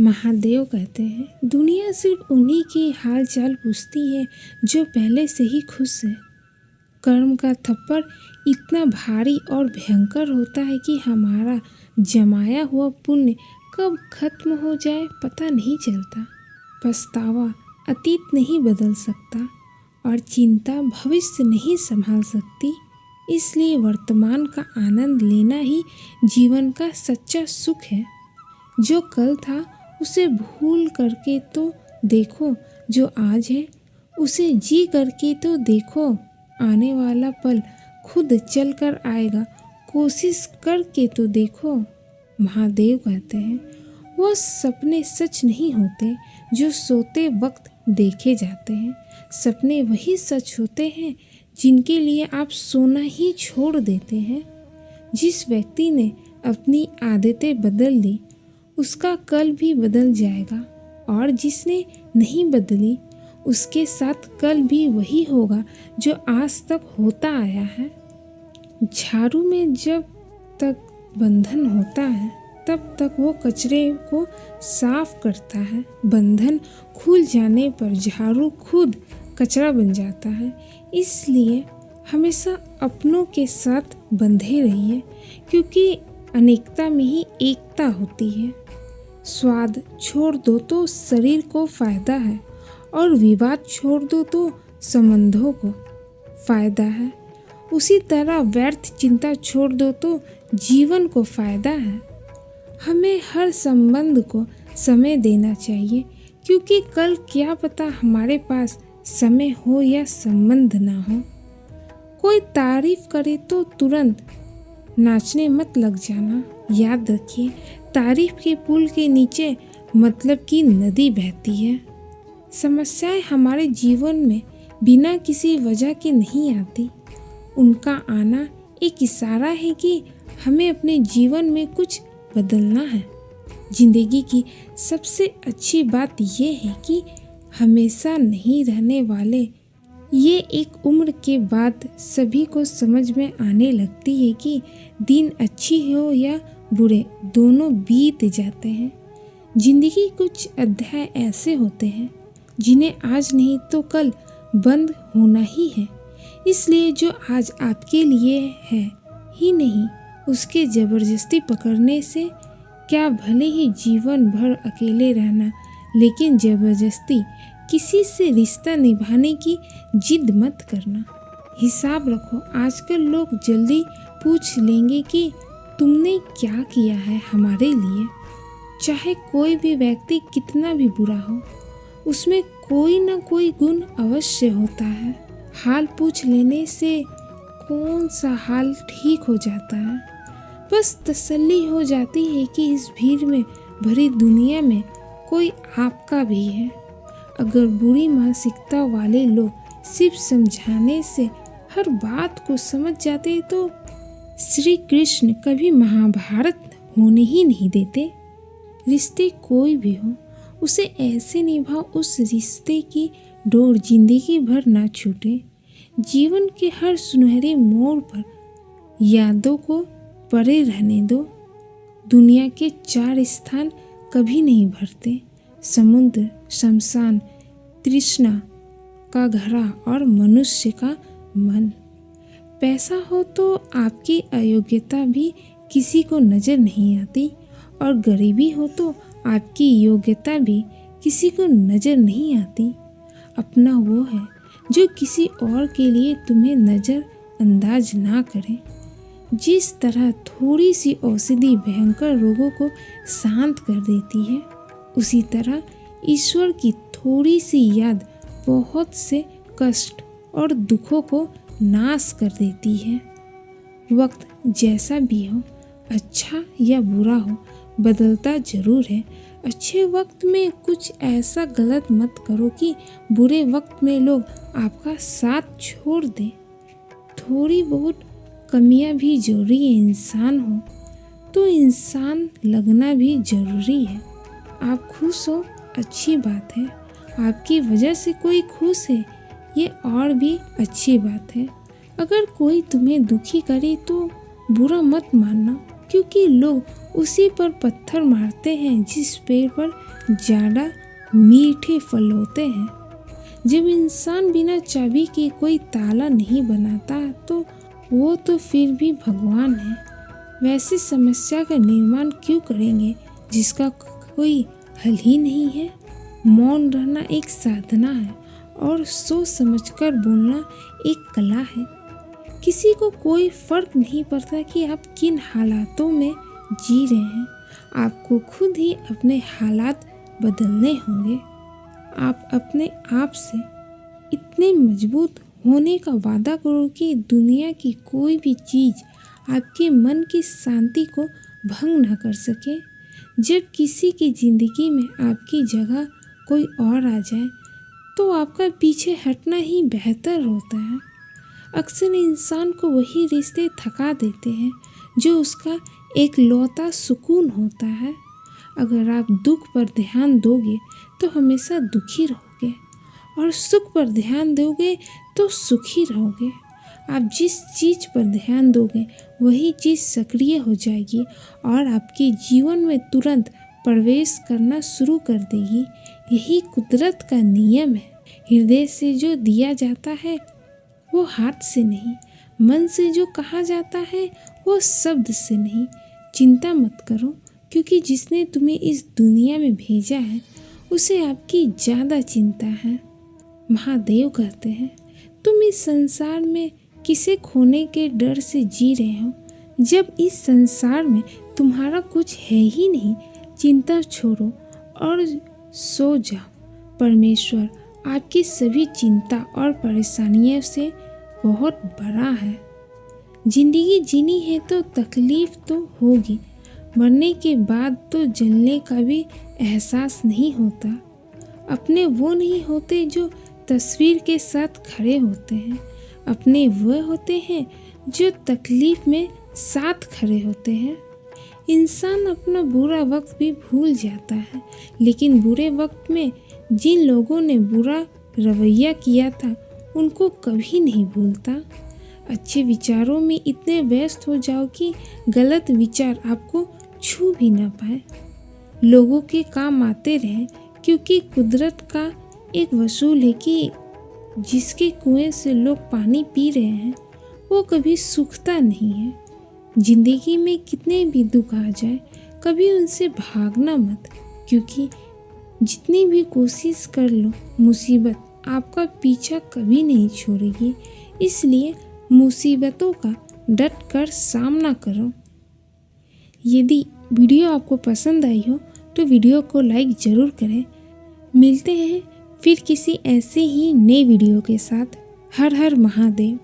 महादेव कहते हैं दुनिया सिर्फ उन्हीं की हाल चाल पूछती है जो पहले से ही खुश है। कर्म का थप्पड़ इतना भारी और भयंकर होता है कि हमारा जमाया हुआ पुण्य कब खत्म हो जाए पता नहीं चलता। पछतावा अतीत नहीं बदल सकता और चिंता भविष्य नहीं संभाल सकती। इसलिए वर्तमान का आनंद लेना ही जीवन का सच्चा सुख है। जो कल था उसे भूल करके तो देखो, जो आज है उसे जी करके तो देखो। आने वाला पल खुद चल कर आएगा, कोशिश करके तो देखो। महादेव कहते हैं वो सपने सच नहीं होते जो सोते वक्त देखे जाते हैं। सपने वही सच होते हैं जिनके लिए आप सोना ही छोड़ देते हैं। जिस व्यक्ति ने अपनी आदतें बदल दी उसका कल भी बदल जाएगा और जिसने नहीं बदली उसके साथ कल भी वही होगा जो आज तक होता आया है। झाड़ू में जब तक बंधन होता है तब तक वो कचरे को साफ करता है। बंधन खुल जाने पर झाड़ू खुद कचरा बन जाता है। इसलिए हमेशा अपनों के साथ बंधे रहिए क्योंकि अनेकता में ही एकता होती है। स्वाद छोड़ दो तो शरीर को फायदा है और विवाद छोड़ दो तो संबंधों को फायदा है। उसी तरह व्यर्थ चिंता छोड़ दो तो जीवन को फायदा है। हमें हर संबंध को समय देना चाहिए क्योंकि कल क्या पता हमारे पास समय हो या संबंध ना हो। कोई तारीफ करे तो तुरंत नाचने मत लग जाना। याद रखिए तारीफ के पुल के नीचे मतलब की नदी बहती है। समस्याएं हमारे जीवन में बिना किसी वजह के नहीं आती। उनका आना एक इशारा है कि हमें अपने जीवन में कुछ बदलना है। जिंदगी की सबसे अच्छी बात यह है कि हमेशा नहीं रहने वाले ये एक उम्र के बाद सभी को समझ में आने लगती है कि दिन अच्छी हो या बुरे दोनों बीत जाते हैं। जिंदगी कुछ अध्याय ऐसे होते हैं जिन्हें आज नहीं तो कल बंद होना ही है। इसलिए जो आज आपके लिए है ही नहीं उसके जबरदस्ती पकड़ने से क्या भले ही जीवन भर अकेले रहना, लेकिन जबरदस्ती किसी से रिश्ता निभाने की जिद मत करना। हिसाब रखो, आजकल लोग जल्दी पूछ लेंगे कि तुमने क्या किया है हमारे लिए। चाहे कोई भी व्यक्ति कितना भी बुरा हो उसमें कोई ना कोई गुण अवश्य होता है। हाल पूछ लेने से कौन सा हाल ठीक हो जाता है। बस तसल्ली हो जाती है कि इस भीड़ में भरी दुनिया में कोई आपका भी है। अगर बुरी मानसिकता वाले लोग सिर्फ समझाने से हर बात को समझ जाते तो श्री कृष्ण कभी महाभारत होने ही नहीं देते। रिश्ते कोई भी हो उसे ऐसे निभाओ उस रिश्ते की डोर जिंदगी भर ना छूटे। जीवन के हर सुनहरे मोड़ पर यादों को पड़े रहने दो। दुनिया के 4 स्थान कभी नहीं भरते, समुद्र, शमशान, तृष्णा का घड़ा और मनुष्य का मन। पैसा हो तो आपकी अयोग्यता भी किसी को नजर नहीं आती और गरीबी हो तो आपकी योग्यता भी किसी को नजर नहीं आती। अपना वो है जो किसी और के लिए तुम्हें नजर अंदाज ना करे। जिस तरह थोड़ी सी औषधि भयंकर रोगों को शांत कर देती है, उसी तरह ईश्वर की थोड़ी सी याद बहुत से कष्ट और दुखों को नाश कर देती है। वक्त जैसा भी हो, अच्छा या बुरा हो, बदलता जरूर है। अच्छे वक्त में कुछ ऐसा गलत मत करो कि बुरे वक्त में लोग आपका साथ छोड़ दें। थोड़ी बहुत कमियां भी जरूरी है। इंसान हो तो इंसान लगना भी जरूरी है। आप खुश हो अच्छी बात है, आपकी वजह से कोई खुश है ये और भी अच्छी बात है। अगर कोई तुम्हें दुखी करे तो बुरा मत मानना, क्योंकि लोग उसी पर पत्थर मारते हैं जिस पेड़ पर ज़्यादा मीठे फल होते हैं। जब इंसान बिना चाबी के कोई ताला नहीं बनाता तो वो तो फिर भी भगवान है। वैसी समस्या का निर्माण क्यों करेंगे जिसका कोई हल ही नहीं है। मौन रहना एक साधना है और सोच समझकर बोलना एक कला है। किसी को कोई फर्क नहीं पड़ता कि आप किन हालातों में जी रहे हैं। आपको खुद ही अपने हालात बदलने होंगे। आप अपने आप से इतने मजबूत होने का वादा करो कि दुनिया की कोई भी चीज़ आपके मन की शांति को भंग ना कर सके। जब किसी की ज़िंदगी में आपकी जगह कोई और आ जाए तो आपका पीछे हटना ही बेहतर होता है। अक्सर इंसान को वही रिश्ते थका देते हैं जो उसका एकलौता सुकून होता है। अगर आप दुख पर ध्यान दोगे तो हमेशा दुखी रहोगे और सुख पर ध्यान दोगे तो सुखी रहोगे। आप जिस चीज़ पर ध्यान दोगे वही चीज़ सक्रिय हो जाएगी और आपके जीवन में तुरंत प्रवेश करना शुरू कर देगी। यही कुदरत का नियम है। हृदय से जो दिया जाता है वो हाथ से नहीं, मन से जो कहा जाता है वो शब्द से नहीं। चिंता मत करो, क्योंकि जिसने तुम्हें इस दुनिया में भेजा है उसे आपकी ज़्यादा चिंता है। महादेव कहते हैं, तुम इस संसार में किसे खोने के डर से जी रहे हो। जब इस संसार में तुम्हारा कुछ है ही नहीं, चिंता छोड़ो और सो जाओ। परमेश्वर आपकी सभी चिंता और परेशानियों से बहुत बड़ा है। जिंदगी जीनी है तो तकलीफ तो होगी। मरने के बाद तो जलने का भी एहसास नहीं होता। अपने वो नहीं होते जो तस्वीर के साथ खड़े होते हैं। अपने वो होते हैं जो तकलीफ में साथ खड़े होते हैं। इंसान अपना बुरा वक्त भी भूल जाता है, लेकिन बुरे वक्त में जिन लोगों ने बुरा रवैया किया था उनको कभी नहीं भूलता। अच्छे विचारों में इतने व्यस्त हो जाओ कि गलत विचार आपको छू भी ना पाए। लोगों के काम आते रहें, क्योंकि कुदरत का एक वसूल है कि जिसके कुएं से लोग पानी पी रहे हैं वो कभी सूखता नहीं है। जिंदगी में कितने भी दुख आ जाए कभी उनसे भागना मत, क्योंकि जितनी भी कोशिश कर लो मुसीबत आपका पीछा कभी नहीं छोड़ेगी। इसलिए मुसीबतों का डट कर सामना करो। यदि वीडियो आपको पसंद आई हो तो वीडियो को लाइक ज़रूर करें। मिलते हैं फिर किसी ऐसे ही नए वीडियो के साथ। हर हर महादेव।